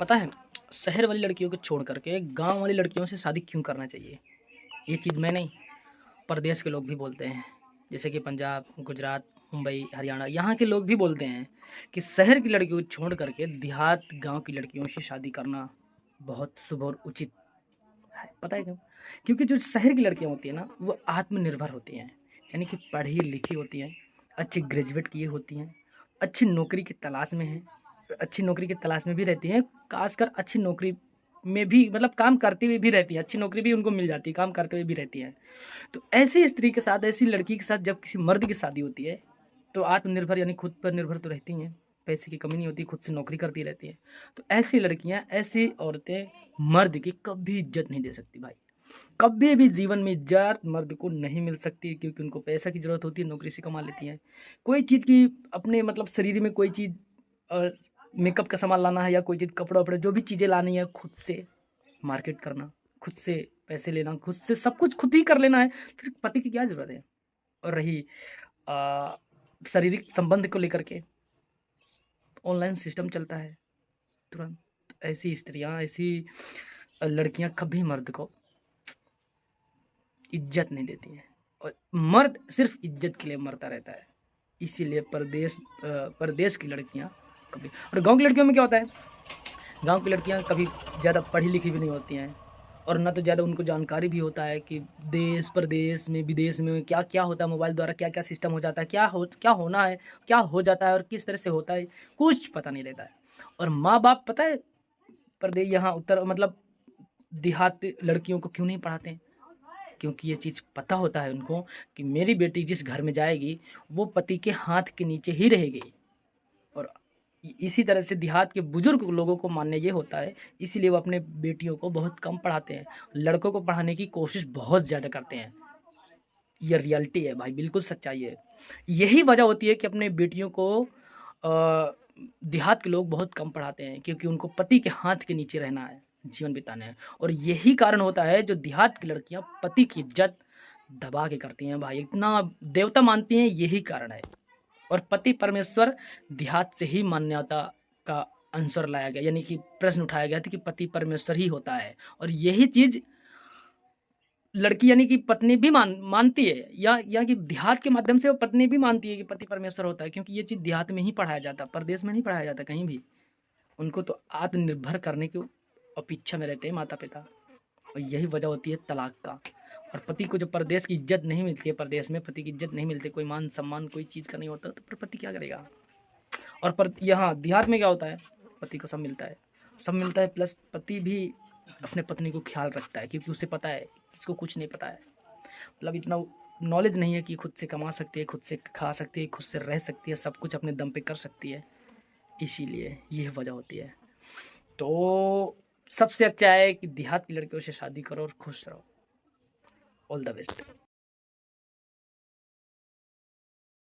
पता है शहर वाली लड़कियों को छोड़ करके गांव वाली लड़कियों से शादी क्यों करना चाहिए? ये चीज़ मैं नहीं, प्रदेश के लोग भी बोलते हैं। जैसे कि पंजाब, गुजरात, मुंबई, हरियाणा, यहाँ के लोग भी बोलते हैं कि शहर की लड़कियों को छोड़ करके देहात गांव की लड़कियों से शादी करना बहुत शुभ और उचित है। पता है क्यों? क्योंकि जो शहर की लड़कियां होती हैं ना, वो आत्मनिर्भर होती हैं, यानी कि पढ़ी लिखी होती हैं, अच्छी ग्रेजुएट किए होती हैं, अच्छी नौकरी की तलाश में हैं, अच्छी नौकरी की तलाश में भी रहती हैं। खासकर अच्छी नौकरी में भी मतलब काम करते हुए भी रहती है, अच्छी नौकरी भी उनको मिल जाती है, काम करते हुए भी रहती है। तो ऐसी स्त्री के साथ, ऐसी लड़की के साथ जब किसी मर्द की शादी होती है तो आत्मनिर्भर यानी खुद पर निर्भर तो रहती हैं, पैसे की कमी नहीं होती, खुद से नौकरी करती रहती है। तो ऐसी लड़कियां, ऐसी औरतें मर्द की कभी इज्जत नहीं दे सकती भाई। कभी भी जीवन में इज्जत मर्द को नहीं मिल सकती, क्योंकि उनको पैसा की जरूरत होती है, नौकरी से कमा लेती हैं। कोई चीज़ की अपने मतलब शरीर में कोई चीज़, मेकअप का सामान लाना है या कोई चीज़, कपड़े वपड़े जो भी चीज़ें लानी है, खुद से मार्केट करना, खुद से पैसे लेना, खुद से सब कुछ खुद ही कर लेना है, फिर पति की क्या जरूरत है? और रही शारीरिक संबंध को लेकर के, ऑनलाइन सिस्टम चलता है तुरंत। ऐसी स्त्रियां, ऐसी लड़कियां कभी मर्द को इज्जत नहीं देती हैं, और मर्द सिर्फ इज्जत के लिए मरता रहता है। इसीलिए परदेश की लड़कियां कभी, और गांव की लड़कियों में क्या होता है, गांव की लड़कियां कभी ज़्यादा पढ़ी लिखी भी नहीं होती हैं, और ना तो ज़्यादा उनको जानकारी भी होता है कि देश प्रदेश में, विदेश में क्या क्या होता है, मोबाइल द्वारा क्या क्या सिस्टम हो जाता है, क्या होना है, क्या हो जाता है और किस तरह से होता है, कुछ पता नहीं रहता है। और माँ बाप पता है प्रदेश, यहाँ उत्तर मतलब देहात लड़कियों को क्यों नहीं पढ़ाते हैं? क्योंकि ये चीज़ पता होता है उनको कि मेरी बेटी जिस घर में जाएगी वो पति के हाथ के नीचे ही रहेगी। और इसी तरह से देहात के बुजुर्ग लोगों को मानने ये होता है, इसीलिए वो अपने बेटियों को बहुत कम पढ़ाते हैं, लड़कों को पढ़ाने की कोशिश बहुत ज़्यादा करते हैं। ये रियलिटी है भाई, बिल्कुल सच्चाई है। यही वजह होती है कि अपने बेटियों को देहात के लोग बहुत कम पढ़ाते हैं, क्योंकि उनको पति के हाथ के नीचे रहना है, जीवन बिताना है। और यही कारण होता है जो देहात की लड़कियां पति की इज्जत दबा के करती हैं भाई, इतना देवता मानती हैं, यही कारण है। और पति परमेश्वर देहात से ही मान्यता का आंसर लाया गया, यानी कि प्रश्न उठाया गया था कि पति परमेश्वर ही होता है। और यही चीज लड़की यानी कि पत्नी भी मानती है, या कि देहात के माध्यम से वो पत्नी भी मानती है कि पति परमेश्वर होता है, क्योंकि ये चीज़ देहात में ही पढ़ाया जाता है, परदेश में नहीं पढ़ाया जाता कहीं भी। उनको तो आत्मनिर्भर करने की अपेक्षा में रहते हैं माता पिता। और यही वजह होती है तलाक का। और पति को जो परदेश की इज्जत नहीं मिलती है, परदेश में पति की इज्जत नहीं मिलती, कोई मान सम्मान कोई चीज़ का नहीं होता, तो फिर पति क्या करेगा? और पर यहाँ देहात में क्या होता है, पति को सब मिलता है, सब मिलता है, प्लस पति भी अपने पत्नी को ख्याल रखता है, क्योंकि उसे पता है इसको कुछ नहीं पता है, मतलब इतना नॉलेज नहीं है कि खुद से कमा सकती है, खुद से खा सकती है, खुद से रह सकती है, सब कुछ अपने दम पे कर सकती है। इसीलिए यह वजह होती है। तो सबसे अच्छा है कि देहात की लड़कियों से शादी करो और खुश रहो। All the best.